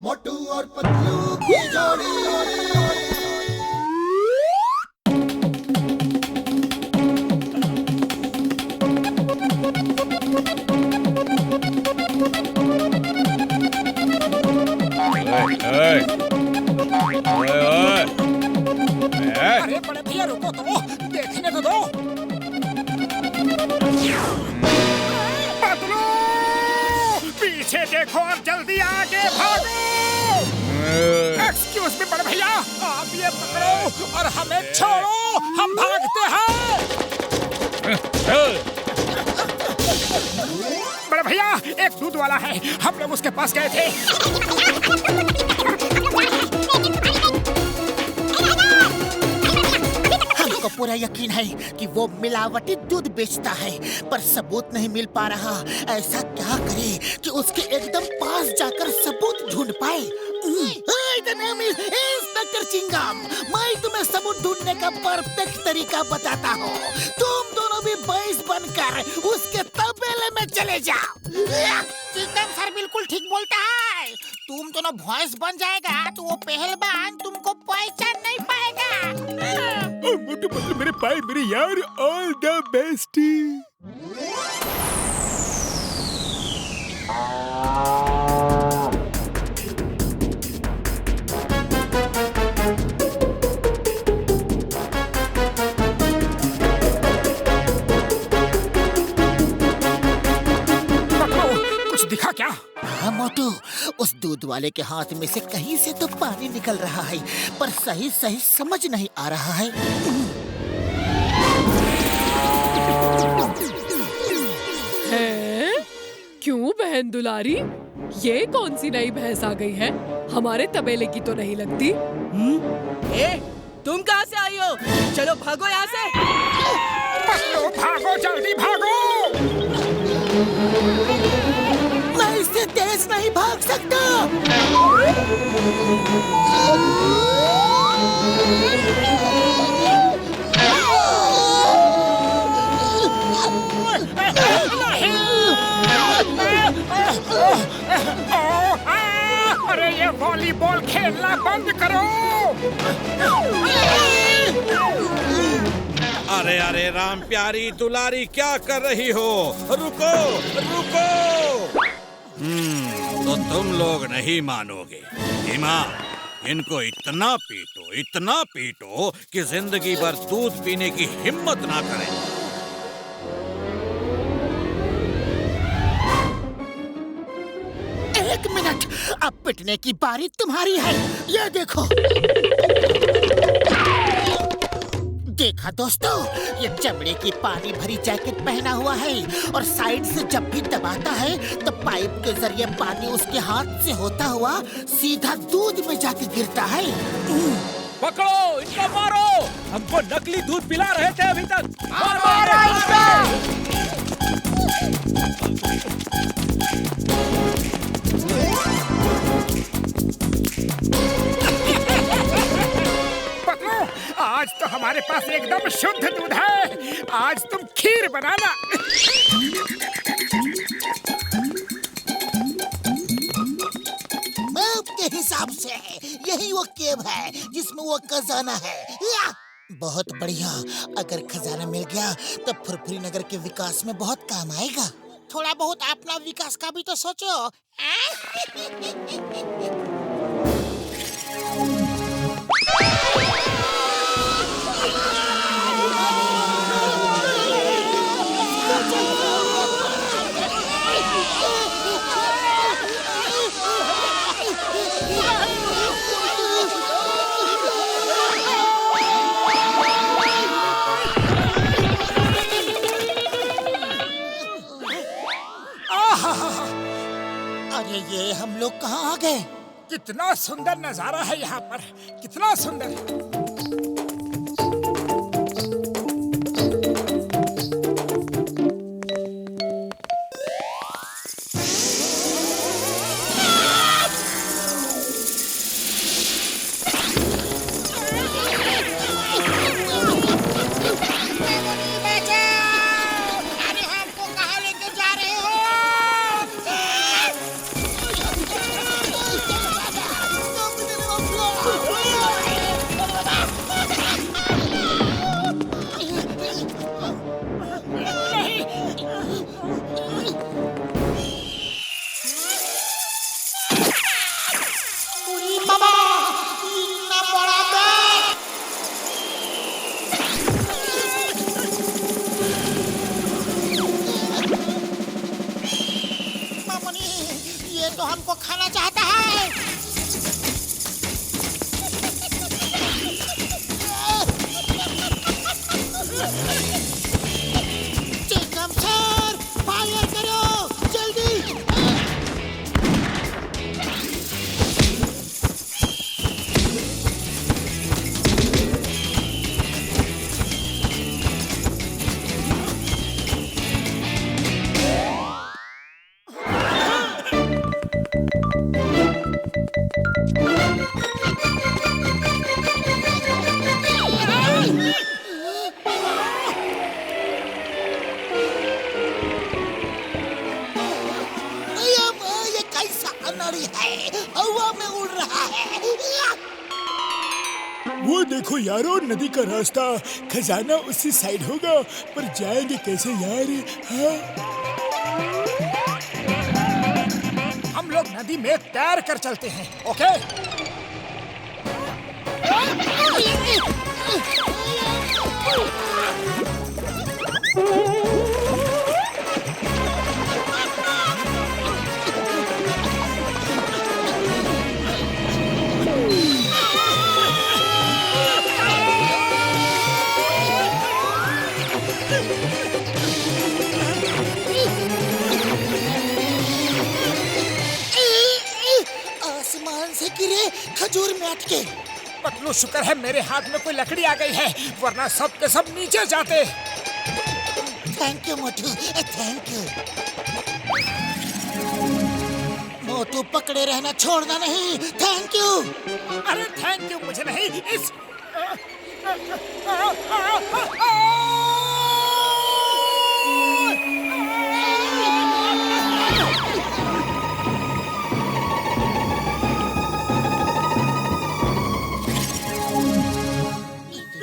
मोटू और पतलू की जोड़ी। अरे बड़े भैया रुको तो, देखने तो दो। पतलू, पीछे देखो और जल्दी आगे भागो। एक्सक्यूज मी बड़े भैया, आप ये पकड़ो और हमें छोड़ो, हम भागते हैं। बड़े भैया, एक दूध वाला है, हम लोग उसके पास गए थे। हमको पूरा यकीन है कि वो मिलावटी दूध बेचता है, पर सबूत नहीं मिल पा रहा। ऐसा क्या करे कि उसके एकदम पास जाकर सबूत ढूंढ पाए। इंस्पेक्टर चिंगम, मैं तुम्हें सबूत ढूंढने का परफेक्ट तरीका बताता हूँ। तुम दोनों भी भैंस बनकर उसके तबेले में चले जाओ। चिंगम सर बिल्कुल ठीक बोलता है। तुम दोनों भैंस बन जाएगा तो वो पहलवान तुमको पहचान नहीं पाएगा। मोटू पतलू मेरे भाई, मेरे यार, ऑल द बेस्ट। कुछ दिखा क्या? हाँ मोटू, उस दूध वाले के हाथ में से कहीं से तो पानी निकल रहा है, पर सही सही समझ नहीं आ रहा है। हैं? क्यों बहन दुलारी, ये कौन सी नई भैंस आ गई है? हमारे तबेले की तो नहीं लगती। ए, तुम कहाँ से आई हो? चलो भागो यहाँ से। पतलू भागो, जल्दी भागो। मैं इससे तेज नहीं भाग सकता। अरे ये वॉलीबॉल खेलना बंद करो। अरे अरे राम प्यारी दुलारी, क्या कर रही हो? रुको रुको। तो तुम लोग नहीं मानोगे। हिमा, इनको इतना पीटो कि जिंदगी भर दूध पीने की हिम्मत ना करें। एक मिनट, अब पिटने की बारी तुम्हारी है। ये देखो। देखा दोस्तों, ये चमड़े की पानी भरी जैकेट पहना हुआ है और साइड से जब भी दबाता है तो पाइप के जरिए पानी उसके हाथ से होता हुआ सीधा दूध में जाके गिरता है। पकड़ो इनको, मारो। हमको नकली दूध पिला रहे थे अभी तक। मारो पतलू, आज तो हमारे पास एकदम शुद्ध दूध है। आज तुम खीर बनाना। मैप के हिसाब से यही वो केव है जिसमें वो खजाना है। या! बहुत बढ़िया, अगर खजाना मिल गया तो फुरफुरी नगर के विकास में बहुत काम आएगा। थोड़ा बहुत अपना विकास का भी तो सोचो। अरे ये हम लोग कहाँ आ गए? कितना सुंदर नजारा है यहाँ पर, कितना सुंदर। तो हमको खाना चाहता है। चिंगम सर, फायर करो जल्दी। ये कैसा अनाड़ी है, हवा में उड़ रहा है। वो देखो यारो, नदी का रास्ता, खजाना उसी साइड होगा, पर जाएंगे कैसे यार? हाँ? हम लोग नदी में तैर कर चलते हैं, ओके? आसमान से गिरे खजूर में अटके। पतलू, शुक्र है मेरे हाथ में कोई लकड़ी आ गई है, वरना सब के सब नीचे जाते। थैंक यू मोटू, थैंक यू। मोटू, पकड़े रहना छोड़ना नहीं। Thank you. अरे थैंक यू मुझे नहीं, इस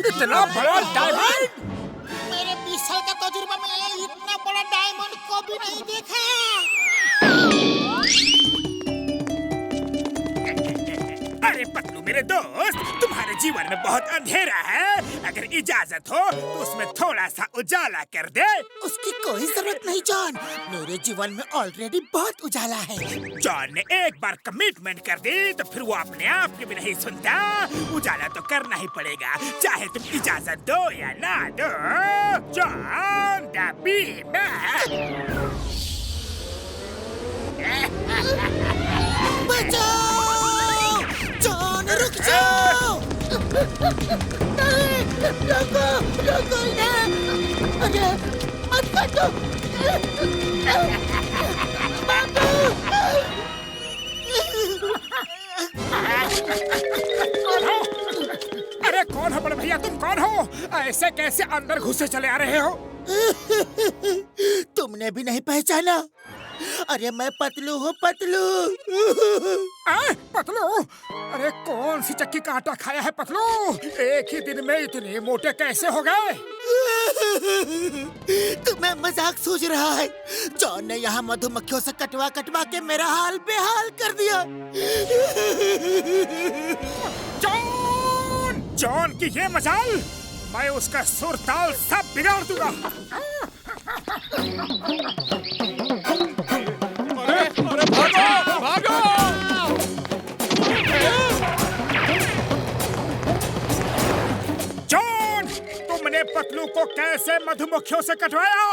इतना बड़ा डायमंड! मेरे 20 साल का तजुर्बा में इतना बड़ा डायमंड को भी नहीं देखा। अरे पतलू मेरे दोस्त, तुम्हारे जीवन में बहुत अंधेरा है, अगर इजाजत हो तो उसमें थोड़ा सा उजाला कर दे। उसकी कोई जरूरत नहीं जॉन, मेरे जीवन में ऑलरेडी बहुत उजाला है। जॉन ने एक बार कमिटमेंट कर दी तो फिर वो अपने आप की भी नहीं सुनता। उजाला तो करना ही पड़ेगा, चाहे तुम इजाजत दो या ना दो। John the Beamer. बचाओ! जॉन रुक जाओ! रुको, रुको ना! अरे मत काटो! अरे कौन हो बड़े भैया, तुम कौन हो? ऐसे कैसे अंदर घुसे चले आ रहे हो? तुमने भी नहीं पहचाना? अरे मैं पतलू हूँ, पतलू। पतलू? अरे कौन सी चक्की का आटा खाया है पतलू? एक ही दिन में इतने मोटे कैसे हो गए? तुम्हें मजाक सूझ रहा है? जॉन ने यहाँ मधुमक्खियों से कटवा कटवा के मेरा हाल बेहाल कर दिया। जॉन! जॉन की ये मजाल, मैं उसका सुर ताल सब बिगाड़ दूंगा। अरे भागो, भागो! जॉन, तुमने पतलू को कैसे मधुमक्खियों से कटवाया?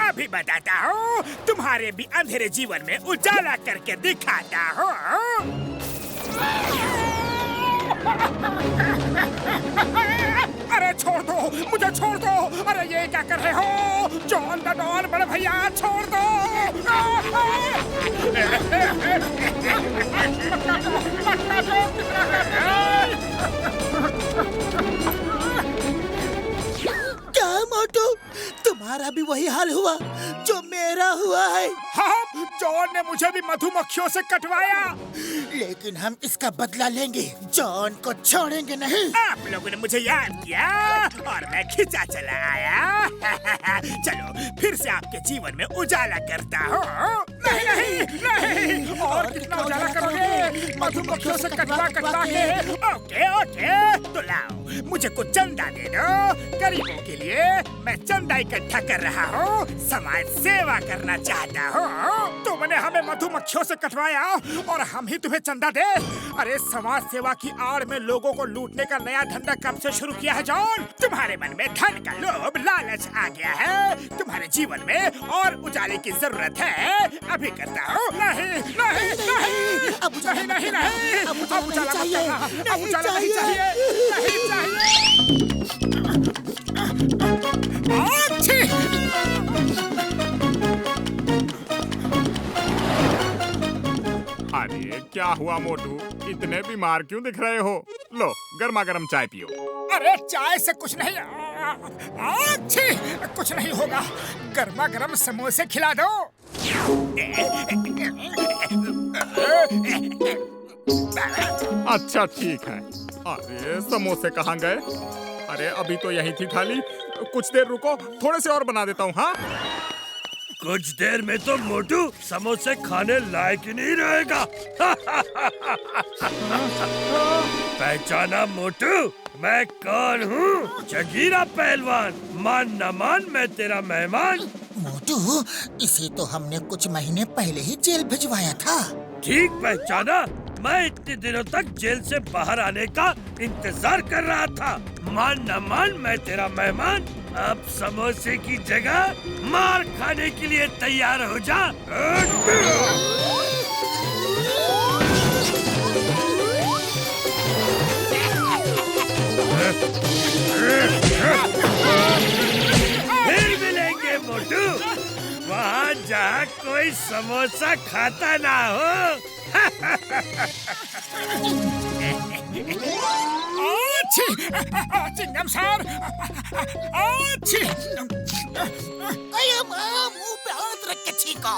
अभी बताता हूँ, तुम्हारे भी अंधेरे जीवन में उजाला करके दिखाता हूँ। अरे छोड़ दो, मुझे छोड़ दो। अरे ये क्या कर रहे हो? जॉन द डॉन, बड़े भैया छोड़ दो। क्या मोटू, तुम्हारा भी वही हाल हुआ जो मेरा हुआ है? हाँ, जॉन ने मुझे भी मधुमक्खियों से कटवाया, लेकिन हम इसका बदला लेंगे। जॉन को छोड़ेंगे नहीं। आप लोगों ने मुझे याद किया और मैं खिंचा चला आया। चलो फिर से आपके जीवन में उजाला करता हूँ। नहीं नहीं नहीं, और कितना उजाला करोगे? मधुमक्खियों से कटवा कटवा के। ओके ओके, तो लाओ मुझे कुछ चंदा दे दो। गरीबों के लिए मैं चंदा इकट्ठा कर रहा हूँ, समाज सेवा करना चाहता हूँ। तुमने हमें मधुमक्खियों से कटवाया और हम ही तुम्हें चंदा दे। अरे समाज सेवा की आड़ में लोगों को लूटने का नया धंधा कब से शुरू किया है जॉन? तुम्हारे मन में धन का लोभ लालच आ गया है। तुम्हारे जीवन में और उजाले की जरूरत है। अभी करता हूँ। नहीं नहीं नहीं अब उजाला नहीं नहीं नहीं अब उजाला अब उजाला मत चाहिए। करना। अब नहीं उजाला नहीं चाहिए। चाहिए। नहीं चाहिए। अच्छी। अरे क्या हुआ मोटू, इतने बीमार क्यों दिख रहे हो? लो गर्मा गर्म चाय पियो। अरे चाय से कुछ नहीं। अच्छी कुछ नहीं होगा। गर्मा गर्म समोसे खिला दो। अच्छा ठीक है। अरे समोसे कहाँ गए? अरे अभी तो यही थी थाली। कुछ देर रुको, थोड़े से और बना देता हूँ। हाँ कुछ देर में तो मोटू समोसे खाने लायक ही नहीं रहेगा। पहचाना मोटू, मैं कौन हूँ? जगीरा पहलवान। मान न मान मैं तेरा मेहमान। मोटू, इसे तो हमने कुछ महीने पहले ही जेल भिजवाया था। ठीक पहचाना। मैं इतने दिनों तक जेल से बाहर आने का इंतजार कर रहा था। मान न मान मैं तेरा मेहमान। अब समोसे की जगह मार खाने के लिए तैयार हो जा। फिर मिलेंगे मोटू, वहाँ जहाँ कोई समोसा खाता ना हो। अच्छी चिंगम सर। अच्छी मुंह पे हाथ रख के छीको।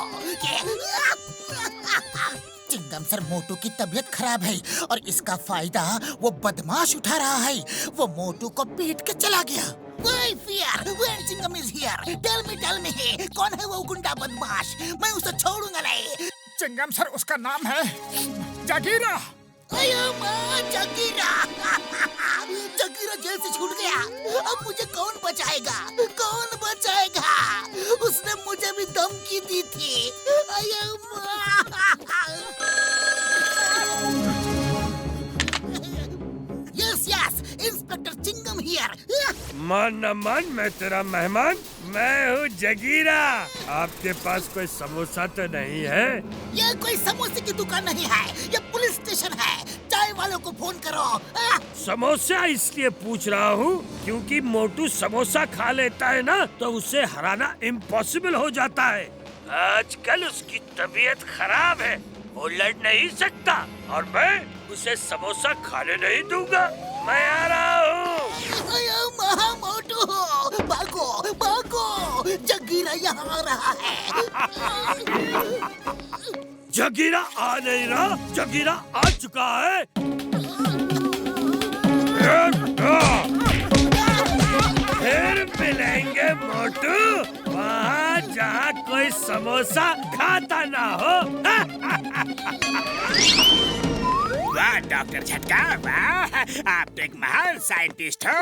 चिंगम सर, मोटू की तबीयत खराब है और इसका फायदा वो बदमाश उठा रहा है। वो मोटू को पीट के चला गया। Why fear? When Chingam is here? Tell me, कौन है वो गुंडा बदमाश? मैं उसे छोड़ूंगा नहीं। चिंगम सर, उसका नाम है जगीरा। जगीरा। जगीरा जेल से छूट गया। अब मुझे कौन बचाएगा? कौन बचाएगा? उसने मुझे भी धमकी दी थी। Yes, inspector Chingam here. मान न मान मैं तेरा मेहमान। मैं हूँ जगीरा। आपके पास कोई समोसा तो नहीं है? ये कोई समोसे की दुकान नहीं है, ये पुलिस स्टेशन है। चाय वालों को फोन करो। समोसा इसलिए पूछ रहा हूँ क्योंकि मोटू समोसा खा लेता है ना, तो उसे हराना इम्पॉसिबल हो जाता है। आजकल उसकी तबीयत खराब है, वो लड़ नहीं सकता और मैं उसे समोसा खाने नहीं दूंगा। मैं आ रहा हूँ। मोटू, भागो, जगीरा यहाँ आ रहा है। जगीरा आ नहीं रहा, जगीरा आ चुका है। फिर मिलेंगे मोटू, वहाँ जहाँ कोई समोसा खाता ना हो। वाह डॉक्टर झटका, वाह! आप तो एक महान साइंटिस्ट हो।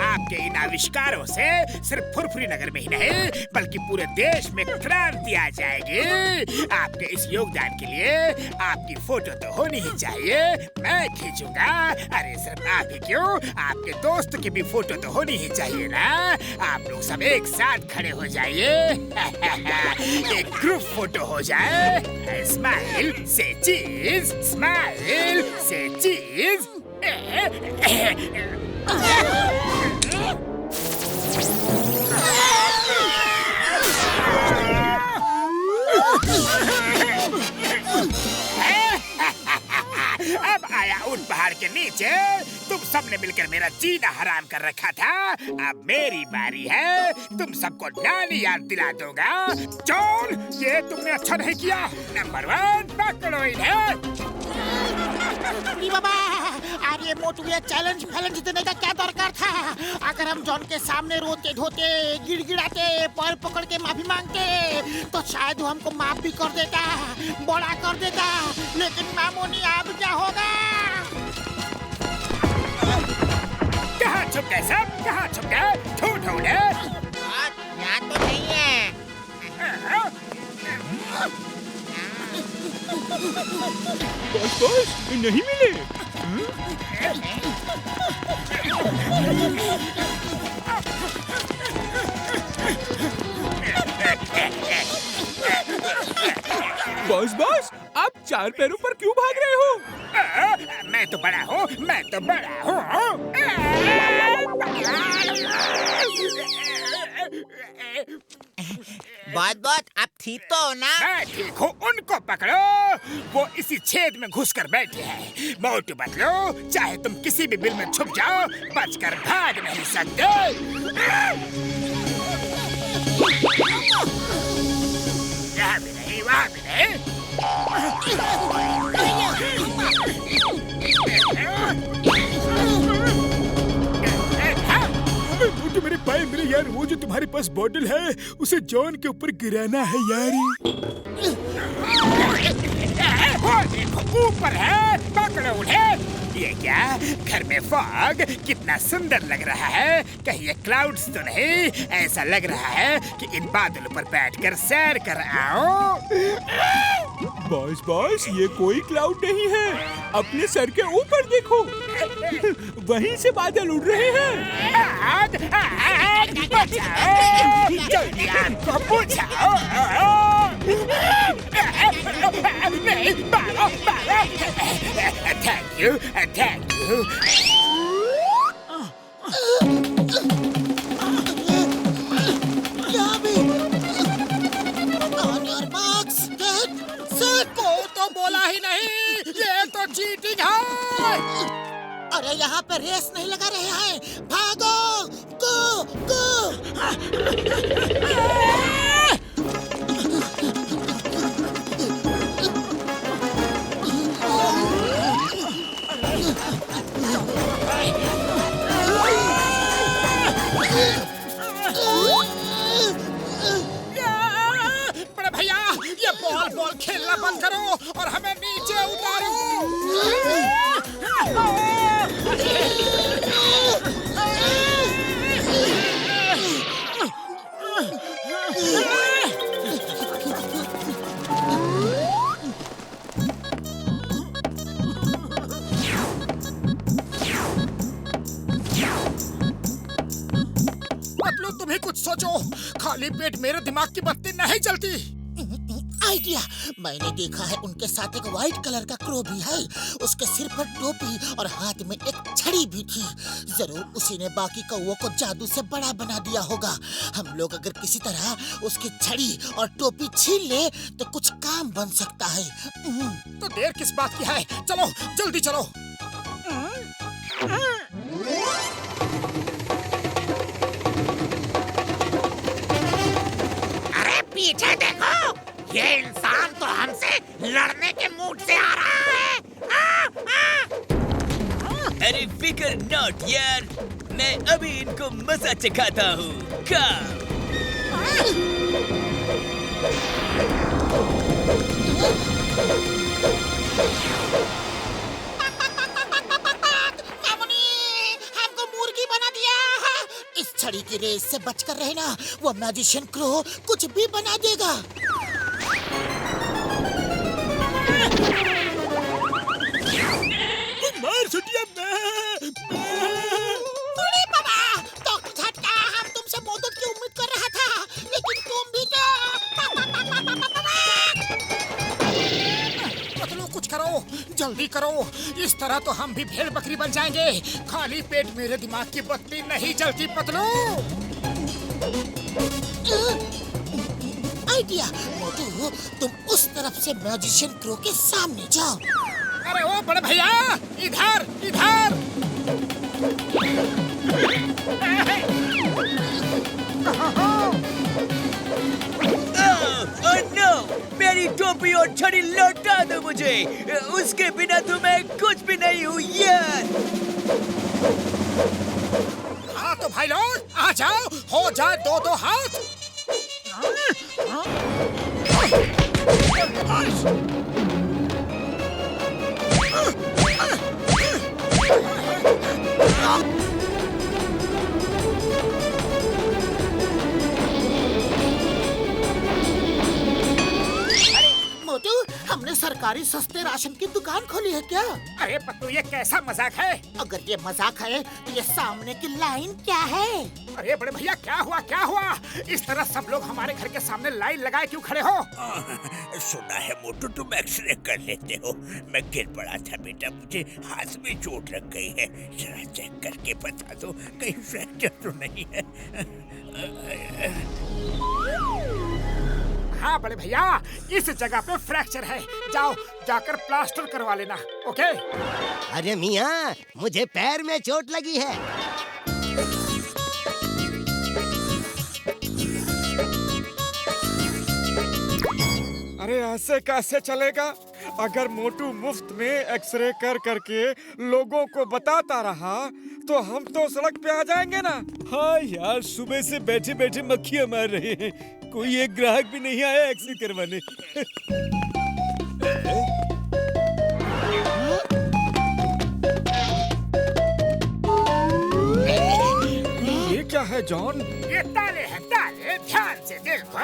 आपके इन आविष्कारों से सिर्फ फुरफुरी नगर में ही नहीं बल्कि पूरे देश में क्रांति आ जाएगी। आपके इस योगदान के लिए आपकी फोटो तो होनी ही चाहिए। मैं खींचूंगा। अरे सिर्फ आप ही क्यों, आपके दोस्त की भी फोटो तो होनी ही चाहिए ना। आप लोग सब एक साथ खड़े हो जाइए। एक ग्रुप फोटो हो जाए। स्माइल से चीज, स्माइल से चीज। अब आया उन पहाड़ के नीचे। तुम सबने मिलकर मेरा जीना हराम कर रखा था। अब मेरी बारी है। तुम सबको नानी याद दिला दूंगा। जॉन, ये तुमने अच्छा नहीं किया। नंबर 1 पकड़ो इन्हें। बाबा, अरे मोटू, ये चैलेंज देने का क्या दरकार था? अगर हम जॉन के सामने रोते धोते, गिड़गिड़ाते, पैर पकड़ के माफी मांगते तो शायद वो हमको माफ भी कर देता, बड़ा कर देता। लेकिन मामूनी अब क्या होगा? कहाँ छुप गए सब? कहाँ छुप गए? ढूंढे। यहाँ तो नहीं है। बॉस बॉस नहीं मिले। बॉस बॉस आप चार पैरों पर क्यों भाग रहे हो? मैं तो बड़ा हूँ, मैं तो बड़ा हूँ। बहुत बहुत आप ठीक तो हो ना? मैं ठीक हूँ, उनको पकड़ो। वो इसी छेद में घुसकर बैठे हैं। मोटू बदलो, चाहे तुम किसी भी बिल में छुप जाओ, बचकर भाग नहीं सकते। यहाँ भी नहीं, वहाँ भी नहीं। मोटू मेरे पाए मेरे यार, वो जो तुम्हारे पास बॉटल है उसे जॉन के ऊपर गिराना है यार। वो देखो ऊपर है, पकड़ो उन्हें। ये क्या, घर में फॉग कितना सुंदर लग रहा है। कहीं ये क्लाउड्स तो नहीं? ऐसा लग रहा है कि इन बादलों पर बैठकर सैर कर आओ। बॉस बॉस ये कोई क्लाउड नहीं है, अपने सर के ऊपर देखो। वहीं से बादल उड़ रहे हैं। आग, आग, बचाओ, जल्दी आग को बुझाओ। नहीं, भागो, भागो। Thank you, thank you. यहाँ भी। On your marks, get set. को तो बोला ही नहीं, ये तो चीटिंग है। अरे यहाँ पे रेस नहीं लगा रहे हैं, भागो, गो, गो। बड़े भैया, ये बॉल खेलना बंद करो और हमें नीचे उतारो। मतलब तुम्हें कुछ सोचो, खाली पेट मेरे दिमाग की बत्ती नहीं जलती। आइडिया, मैंने देखा है उनके साथ एक व्हाइट कलर का क्रो भी है। उसके सिर पर टोपी और हाथ में एक छड़ी भी थी। जरूर उसी ने बाकी कौवों को जादू से बड़ा बना दिया होगा। हम लोग अगर किसी तरह उसकी छड़ी और टोपी छीन ले तो कुछ काम बन सकता है। तो देर किस बात की है? चलो जल्दी चलो। अरे पीछे देखो, ये इंसान तो हमसे लड़ने के मूड से आ रहा है। अरे फिकर नॉट यार, मैं अभी इनको मजा चखाता हूँ। हमको मुर्गी बना दिया। इस छड़ी की रेस से बचकर रहना, वो मैजिशियन क्रो कुछ भी बना देगा। मार सुटिया अरे बाबा, तो झटका, हम तुमसे मदद की उम्मीद कर रहा था, लेकिन तुम भी तो बदलो, कुछ करो, जल्दी करो। इस तरह तो हम भी भेड़ बकरी बन जाएंगे। खाली पेट मेरे दिमाग की बत्ती नहीं जलती पतलू। आइडिया, मोटू तुम उस तरफ से मैजिशियन क्रो के सामने जाओ। अरे ओ बड़े भैया, इधर इधर। ओह नो, मेरी टोपी और छड़ी लौटा दो मुझे। उसके बिना तो मैं कुछ भी नहीं हूँ यार। हाँ तो भाई लोग आ जाओ, हो जाए दो दो हाथ। मोटू, हमने सरकारी सस्ते राशन की दुकान खोली है क्या? अरे पत्तू, ये कैसा मजाक है? अगर ये मजाक है तो ये सामने की लाइन क्या है? अरे बड़े भैया, क्या हुआ क्या हुआ? इस तरह सब लोग हमारे घर के सामने लाइन लगाए क्यों खड़े हो? सुना है मोटू, तुम एक्सरे कर लेते हो। मैं गिर पड़ा था बेटा, मुझे हाथ में चोट लग गई है। जरा चेक करके बता दो कहीं फ्रैक्चर तो नहीं है। हाँ बड़े भैया, इस जगह पे फ्रैक्चर है। जाओ जाकर प्लास्टर करवा लेना। ओके? अरे मियाँ, मुझे पैर में चोट लगी है। अरे ऐसे कैसे चलेगा? अगर मोटू मुफ्त में एक्सरे कर करके लोगों को बताता रहा तो हम तो सड़क पे आ जाएंगे ना। हाँ यार, सुबह से बैठे बैठे मक्खियाँ मार रहे हैं, कोई एक ग्राहक भी नहीं आया एक्सरे करवाने। ये क्या है जॉन? ये ताले हैं ताले, ध्यान से देखो।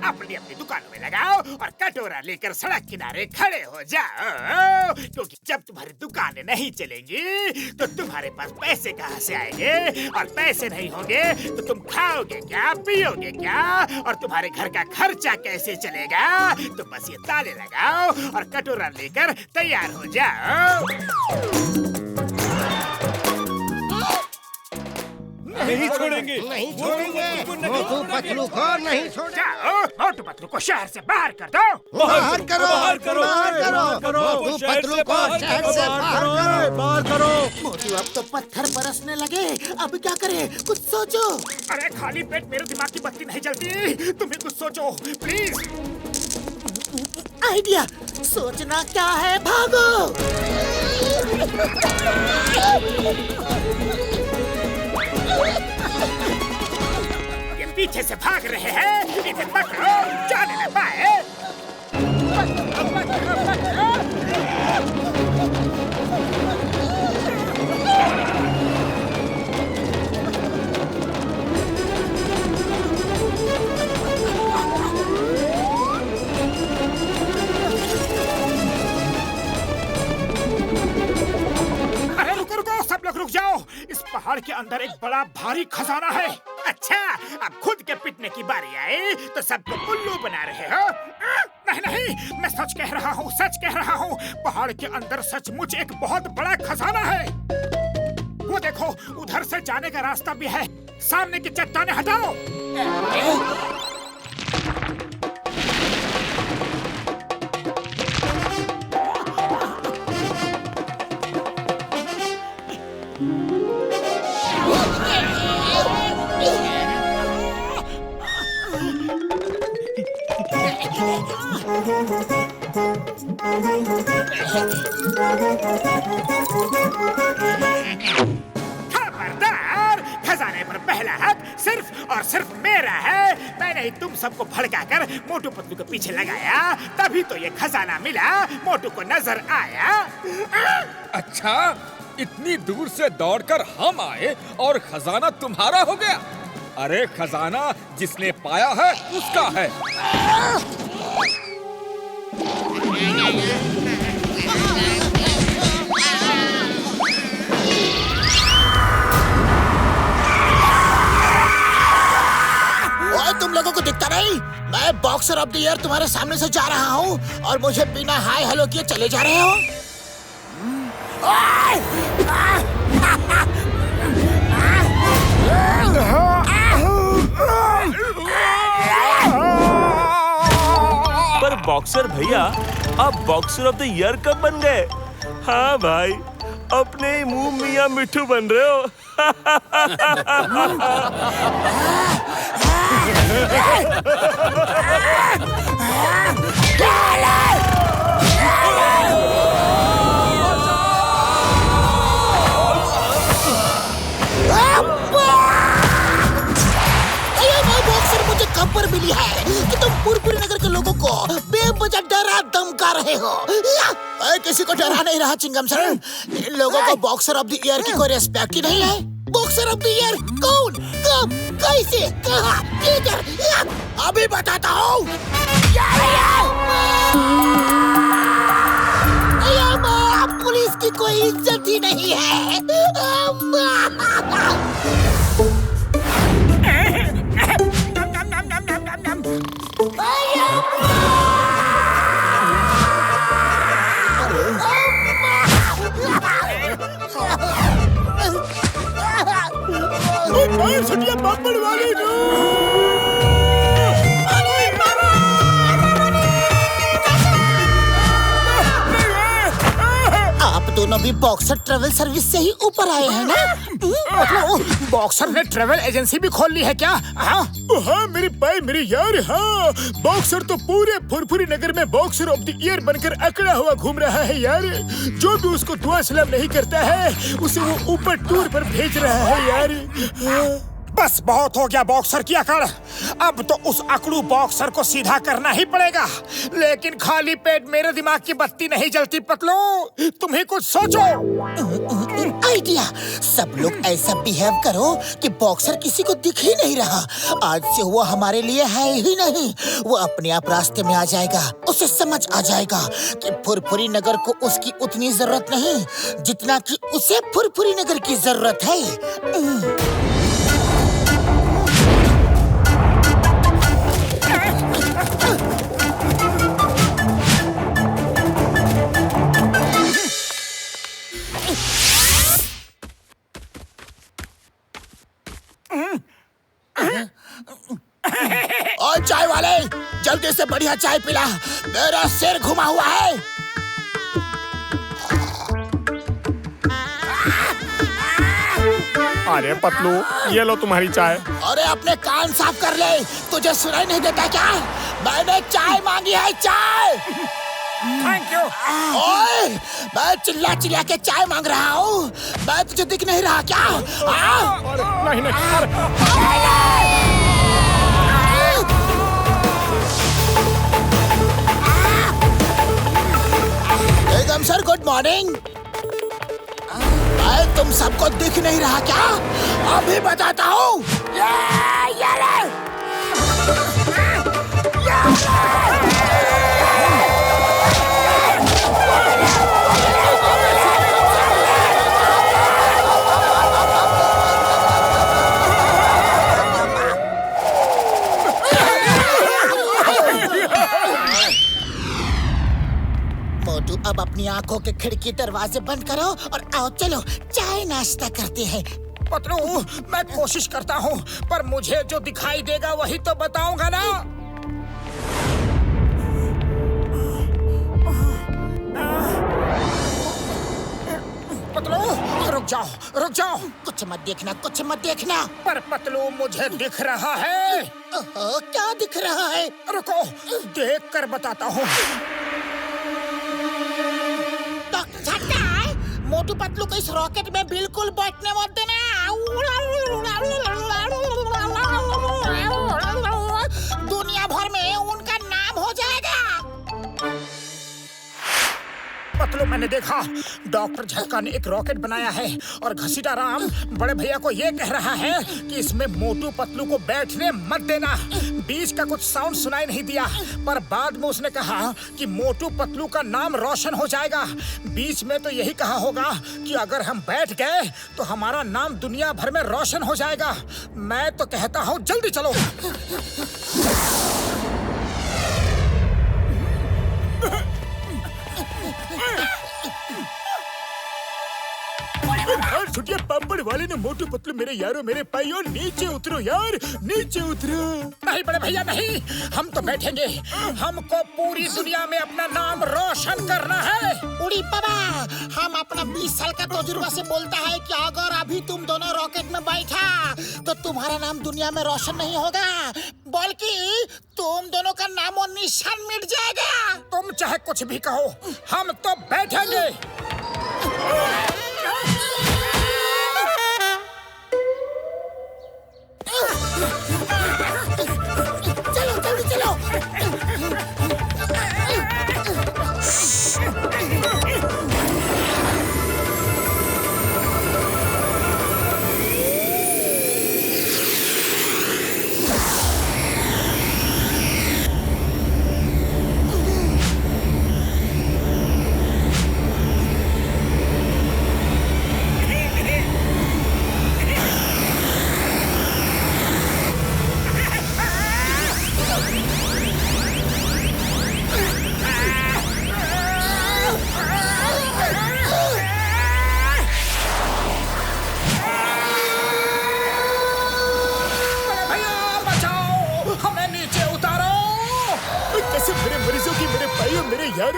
अपनी अपनी दुकानों में लगाओ और कटोरा लेकर सड़क किनारे खड़े हो जाओ, क्योंकि जब तुम्हारी दुकानें नहीं चलेंगी तो तुम्हारे पास पैसे कहाँ से आएंगे? और पैसे नहीं होंगे तो तुम खाओगे क्या, पियोगे क्या, और तुम्हारे घर का खर्चा कैसे चलेगा? तो बस ये ताले लगाओ और कटोरा लेकर तैयार हो जाओ। नहीं छोड़ेंगे, नहीं छोड़ेंगे। मोटू पतलू को नहीं छोड़ेंगे। जाओ, मोटू पतलू को शहर से बाहर कर दो। बाहर करो, बाहर करो, बाहर करो। मोटू पतलू को शहर से बाहर करो। मोटू, अब तो पत्थर बरसने लगे, अब क्या करें? कुछ सोचो। अरे खाली पेट मेरे दिमाग की बत्ती नहीं जलती, तुम्हें कुछ सोचो प्लीज। आइडिया, सोचना क्या है, भागो। ये पीछे से भाग रहे हैं, इन्हें पकड़ो, जाने न पाए। अरे रुको रुको, सब लोग रुक जाओ। इस पहाड़ के अंदर एक बड़ा भारी खजाना है। अच्छा, अब खुद के पिटने की बारी आई तो सबको उल्लू बना रहे हो? नहीं नहीं, मैं सच कह रहा हूँ, सच कह रहा हूँ। पहाड़ के अंदर सचमुच एक बहुत बड़ा खजाना है। वो देखो, उधर से जाने का रास्ता भी है। सामने की चट्टानें हटाओ। खबरदार, खजाने पर पहला हक सिर्फ और सिर्फ मेरा है। मैंने ही तुम सबको भड़काकर मोटू पतलू के पीछे लगाया, तभी तो ये खजाना मिला, मोटू को नजर आया। अच्छा, इतनी दूर से दौड़कर हम आए और खजाना तुम्हारा हो गया? अरे खजाना जिसने पाया है उसका है। ओए, तुम लोगों को दिखता नहीं? मैं बॉक्सर ऑफ द ईयर तुम्हारे सामने से जा रहा हूँ और मुझे बिना हाय हेलो किए चले जा रहे हो? पर बॉक्सर भैया, आप बॉक्सर ऑफ द ईयर कब बन गए? हाँ भाई, अपने ही मुंह मियां मिठू बन रहे हो। मुझे खबर मिली है कि तुम पुरपुरी नगर के लोगों को बेवजह डरा धमका रहे हो। किसी को डरा नहीं रहा चिंगम सर। इन लोगों को बॉक्सर ऑफ द ईयर की कोई रिस्पेक्ट ही नहीं है। बॉक्सर ऑफ द ईयर कौन, कब, कैसे, कहाँ, किधर, अभी बताता हूँ। ही नहीं है। छुट्टियां पापड़ वाली आप दोनों भी बॉक्सर ट्रेवल सर्विस से ही ऊपर आए हैं ना? बॉक्सर ने ट्रेवल एजेंसी भी खोल ली है क्या? हाँ मेरी भाई मेरी यार, हाँ बॉक्सर तो पूरे फुरफुरी नगर में बॉक्सर ऑफ द ईयर बनकर अकड़ा हुआ घूम रहा है यार। जो भी उसको दुआ सलाम नहीं करता है उसे वो ऊपर टूर पर भेज रहा है यार। बस बहुत हो गया बॉक्सर की अकड़, अब तो उस अकड़ू बॉक्सर को सीधा करना ही पड़ेगा। लेकिन खाली पेट मेरे दिमाग की बत्ती नहीं जलती पतलू, तुम्हें कुछ सोचो। आइडिया, सब लोग ऐसा बिहेव करो कि बॉक्सर किसी को दिख ही नहीं रहा। आज से वो हमारे लिए है ही नहीं, वो अपने आप रास्ते में आ जाएगा। उसे समझ आ जाएगा कि फुरफुरी नगर को उसकी उतनी जरूरत नहीं जितना कि उसे फुरफुरी नगर की जरूरत है। और चाय वाले, जल्दी से बढ़िया चाय पिला, मेरा सिर घुमा हुआ है। अरे पतलू, ये लो तुम्हारी चाय। अरे अपने कान साफ कर ले, तुझे सुनाई नहीं देता क्या? मैंने चाय मांगी है, चाय। Thank you. ओए, मैं चिल्ला चिल्ला के चाय मांग रहा हूँ, मैं तुझे दिख नहीं रहा क्या? नहीं बेगम सर, गुड मॉर्निंग। मैं तुम सबको दिख नहीं रहा क्या? अभी बताता हूँ। मोटू, अब अपनी आंखों के खिड़की दरवाजे बंद करो और आओ चलो चाय नाश्ता करते हैं। पतलू, मैं कोशिश करता हूँ, पर मुझे जो दिखाई देगा वही तो बताऊंगा ना। पतलू, रुक जाओ। कुछ मत देखना, कुछ मत देखना। पर पतलू, मुझे दिख रहा है। क्या दिख रहा है? रुको, देख कर बताता हूँ। डॉक्टर झटका, मोटू पतलू को इस रॉकेट में बिल्कुल बैठने मत देना। दुनिया भर में उनका नाम हो जाएगा। पतलू, मैंने देखा डॉक्टर झटका ने एक रॉकेट बनाया है और घसीटा राम बड़े भैया को ये कह रहा है कि इसमें मोटू पतलू को बैठने मत देना। बीच का कुछ साउंड सुनाई नहीं दिया, पर बाद में उसने कहा कि मोटू पतलू का नाम रोशन हो जाएगा। बीच में तो यही कहा होगा कि अगर हम बैठ गए तो हमारा नाम दुनिया भर में रोशन हो जाएगा। मैं तो कहता हूँ जल्दी चलो। छुट्टियां पापड़ वाले ने मोटू पतलू मेरे यारों मेरे भाइयों नीचे उतरो यार, नीचे उतरो। नहीं बड़े भैया नहीं, हम तो बैठेंगे। हमको पूरी दुनिया में अपना नाम रोशन करना है। उड़ी बाबा, हम अपना 20 साल का तजुर्बा से बोलता है कि अगर अभी तुम दोनों रॉकेट में बैठा तो तुम्हारा नाम दुनिया में रोशन नहीं होगा, बल्कि तुम दोनों का नाम और निशान मिट जाएगा। तुम चाहे कुछ भी कहो, हम तो बैठेंगे। चलो जल्दी चलो।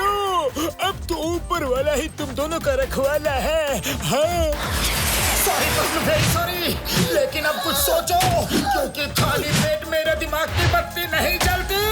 लो, अब तो ऊपर वाला ही तुम दोनों का रखवाला है। सॉरी पतलू भाई, सॉरी, लेकिन अब कुछ सोचो, क्योंकि खाली पेट मेरे दिमाग की बत्ती नहीं जलती।